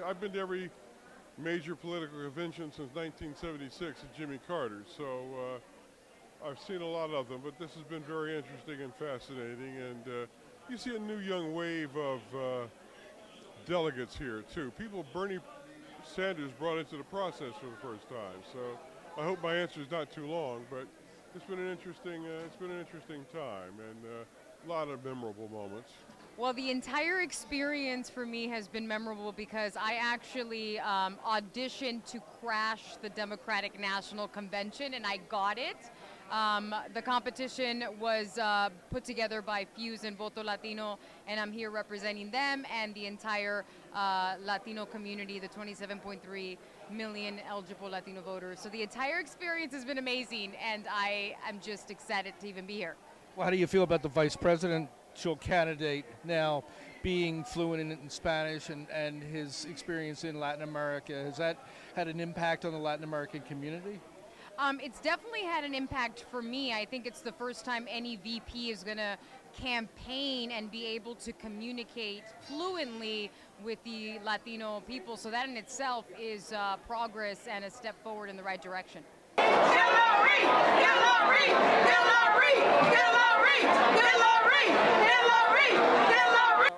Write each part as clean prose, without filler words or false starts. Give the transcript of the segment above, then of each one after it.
I've been to every major political convention since 1976 at Jimmy Carter's, so I've seen a lot of them, but this has been very interesting and fascinating, and you see a new young wave of delegates here, too. People Bernie Sanders brought into the process for the first time, so I hope my answer is not too long, but it's been an interesting time, and a lot of memorable moments. Well, the entire experience for me has been memorable because I actually auditioned to crash the Democratic National Convention, and I got it. The competition was put together by Fuse and Voto Latino, and I'm here representing them and the entire Latino community, the 27.3 million eligible Latino voters. So the entire experience has been amazing, and I am just excited to even be here. Well, how do you feel about the vice presidential candidate now being fluent in Spanish and his experience in Latin America? Has that had an impact on the Latin American community? It's definitely had an impact for me. I think it's the first time any VP is going to campaign and be able to communicate fluently with the Latino people. So that in itself is progress and a step forward in the right direction. Hillary! Hillary! Hillary! Hillary! Hillary! Hillary! Hillary!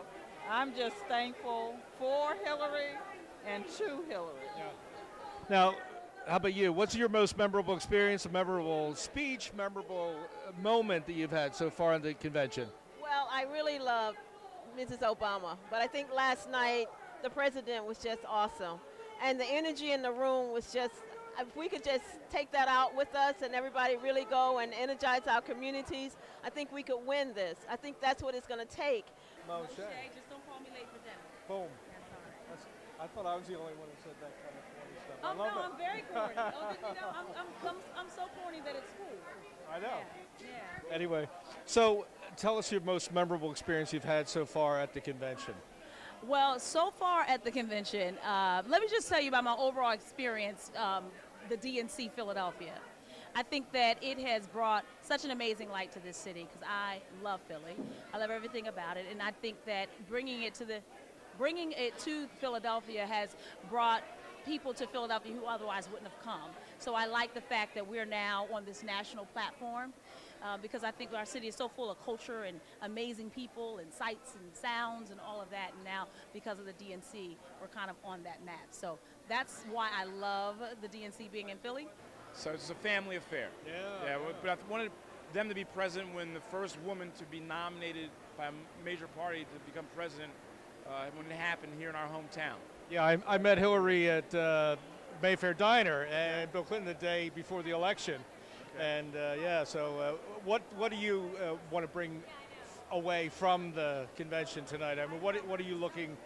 I'm just thankful for Hillary and to Hillary. Yeah. Now, how about you? What's your most memorable experience, a memorable speech, memorable moment that you've had so far in the convention? Well, I really love Mrs. Obama, but I think last night the president was just awesome. And the energy in the room was just, if we could just take that out with us and everybody really go and energize our communities, I think we could win this. I think that's what it's going to take. Moshe, just don't call me late for dinner. Boom. I thought I was the only one who said that kind of funny stuff. Oh, no, I'm very corny. I'm so corny that it's cool. I know. Yeah. Anyway, so tell us your most memorable experience you've had so far at the convention. Well, so far at the convention, let me just tell you about my overall experience, the DNC Philadelphia. I think that it has brought such an amazing light to this city because I love Philly. I love everything about it, and I think that bringing it to Philadelphia has brought people to Philadelphia who otherwise wouldn't have come. So I like the fact that we're now on this national platform because I think our city is so full of culture and amazing people and sights and sounds and all of that. And now because of the DNC, we're kind of on that map. So that's why I love the DNC being in Philly. So it's a family affair. Yeah, but I wanted them to be president when the first woman to be nominated by a major party to become president when it happened here in our hometown. Yeah, I met Hillary at Mayfair Diner and Bill Clinton the day before the election. Okay. And so what do you want to bring away from the convention tonight? I mean, what are you looking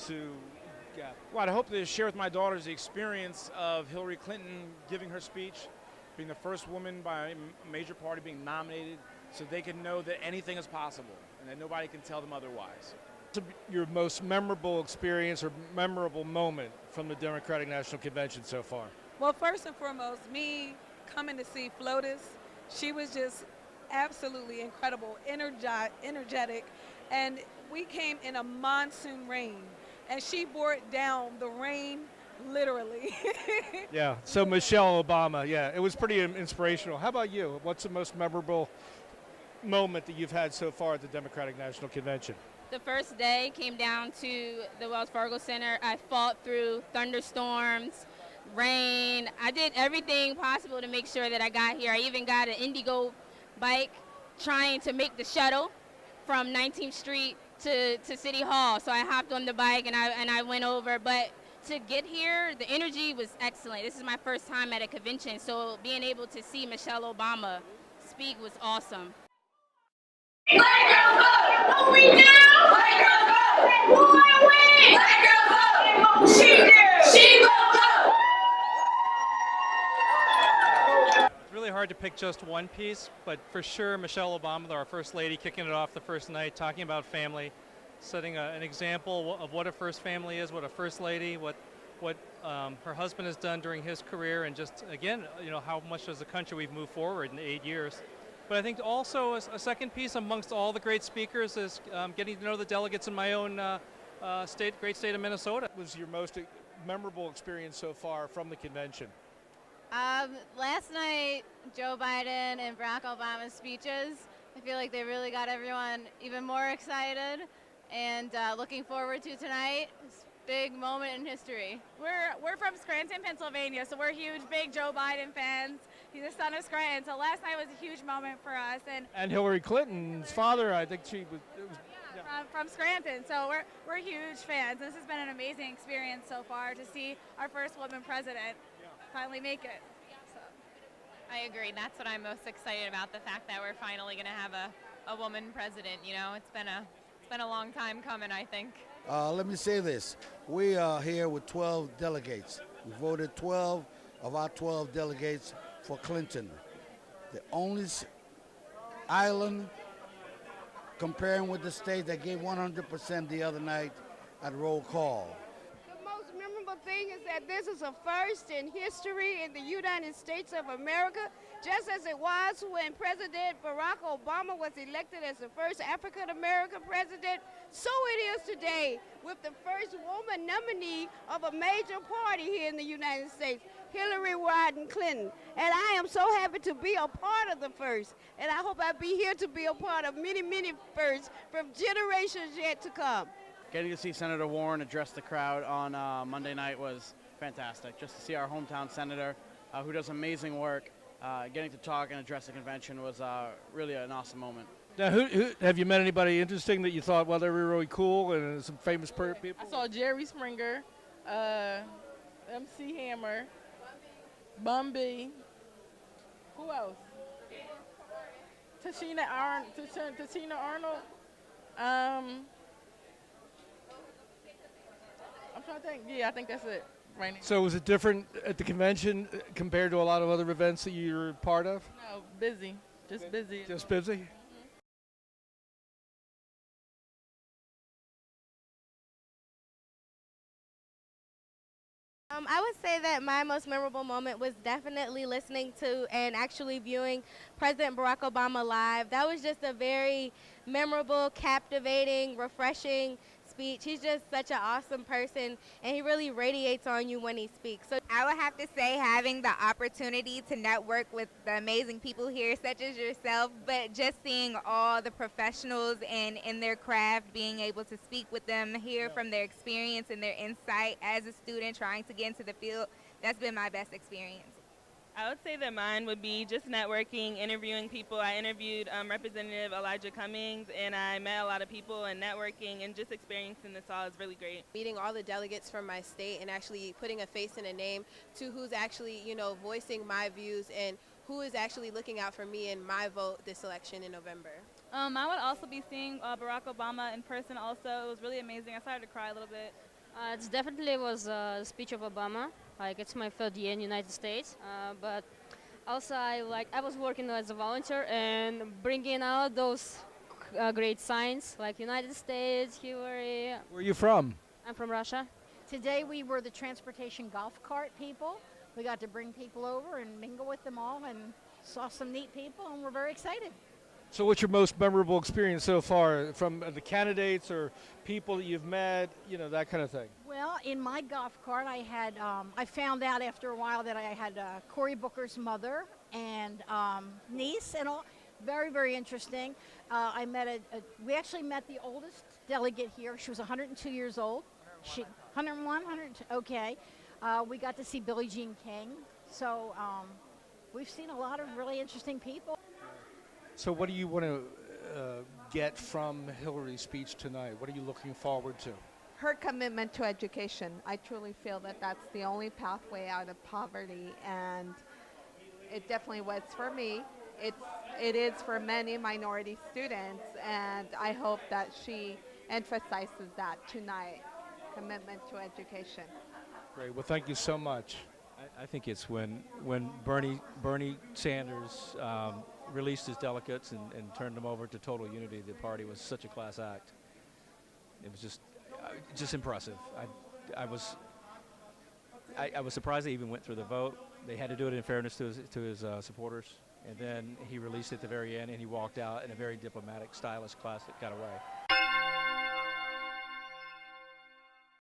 to get? Well, I hope to share with my daughters the experience of Hillary Clinton giving her speech, being the first woman by a major party being nominated, so they can know that anything is possible and that nobody can tell them otherwise. Your most memorable experience or memorable moment from the Democratic National Convention so far? Well, first and foremost, me coming to see FLOTUS, she was just absolutely incredible, energetic, and we came in a monsoon rain, and she bore it down the rain literally. Yeah, so Michelle Obama, yeah, it was pretty inspirational. How about you? What's the most memorable moment that you've had so far at the Democratic National Convention? The first day came down to the Wells Fargo Center. I fought through thunderstorms, rain. I did everything possible to make sure that I got here. I even got an Indigo bike trying to make the shuttle from 19th Street to City Hall. So I hopped on the bike and I went over. But to get here, the energy was excellent. This is my first time at a convention, so being able to see Michelle Obama speak was awesome. Black girls vote! What we do? Black girls vote! Who wanna win? Black girls vote! She do! She will vote! It's really hard to pick just one piece, but for sure Michelle Obama, our First Lady, kicking it off the first night, talking about family, setting an example of what a first family is, what a First Lady, what her husband has done during his career, and just, again, how much as a country we've moved forward in 8 years. But I think also a second piece amongst all the great speakers is getting to know the delegates in my own Great state of Minnesota. What was your most memorable experience so far from the convention? Last night, Joe Biden and Barack Obama's speeches, I feel like they really got everyone even more excited, and looking forward to tonight. It's a big moment in history. We're from Scranton, Pennsylvania, so we're huge, big Joe Biden fans. He's a son of Scranton, so last night was a huge moment for us. And Hillary Clinton's father, I think she was. From Scranton, so we're huge fans. This has been an amazing experience so far to see our first woman president finally make it. So. I agree. That's what I'm most excited about, the fact that we're finally going to have a woman president. You know, it's been a long time coming, I think. Let me say this. We are here with 12 delegates. We voted 12 of our 12 delegates for Clinton. The only island comparing with the state that gave 100% the other night at roll call. The most memorable thing is that this is a first in history in the United States of America, just as it was when President Barack Obama was elected as the first African-American president. So it is today with the first woman nominee of a major party here in the United States, Hillary Rodham Clinton. And I am so happy to be a part of the first. And I hope I'll be here to be a part of many, many firsts from generations yet to come. Getting to see Senator Warren address the crowd on Monday night was fantastic. Just to see our hometown senator, who does amazing work, getting to talk and address the convention was really an awesome moment. Now, who have you met anybody interesting that you thought, well, they were really cool, and some famous people? I saw Jerry Springer, MC Hammer, Bun B. Who else? Tashina Arnold. I'm trying to think. Yeah, I think that's it right now. So was it different at the convention compared to a lot of other events that you were part of? No, busy. Just busy. Just busy? I would say that my most memorable moment was definitely listening to and actually viewing President Barack Obama live. That was just a very memorable, captivating, refreshing speech. He's just such an awesome person, and he really radiates on you when he speaks. So I would have to say having the opportunity to network with the amazing people here, such as yourself, but just seeing all the professionals and in their craft, being able to speak with them, hear from their experience and their insight as a student trying to get into the field, that's been my best experience. I would say that mine would be just networking, interviewing people. I interviewed Representative Elijah Cummings, and I met a lot of people, and networking and just experiencing this all is really great. Meeting all the delegates from my state and actually putting a face and a name to who's actually, voicing my views and who is actually looking out for me in my vote this election in November. I would also be seeing Barack Obama in person also. It was really amazing. I started to cry a little bit. It definitely was the speech of Obama. Like, it's my third year in the United States, but also I was working as a volunteer and bringing out those great signs like United States, Hillary. Where are you from? I'm from Russia. Today we were the transportation golf cart people. We got to bring people over and mingle with them all and saw some neat people, and we're very excited. So what's your most memorable experience so far from the candidates or people that you've met, that kind of thing? Well, in my golf cart, I had, I found out after a while that I had Cory Booker's mother and niece and all. Very, very interesting. I met we actually met the oldest delegate here. She was 102 years old. 101, 102, okay. We got to see Billie Jean King. So we've seen a lot of really interesting people. So what do you want to get from Hillary's speech tonight? What are you looking forward to? Her commitment to education. I truly feel that that's the only pathway out of poverty, and it definitely was for me. It is for many minority students, and I hope that she emphasizes that tonight, commitment to education. Great. Well, thank you so much. I think it's when Bernie Sanders released his delegates and turned them over to total unity. The party was such a class act. It was just impressive. I was surprised they even went through the vote. They had to do it in fairness to his supporters, and then he released it at the very end, and he walked out in a very diplomatic, stylish class that got away.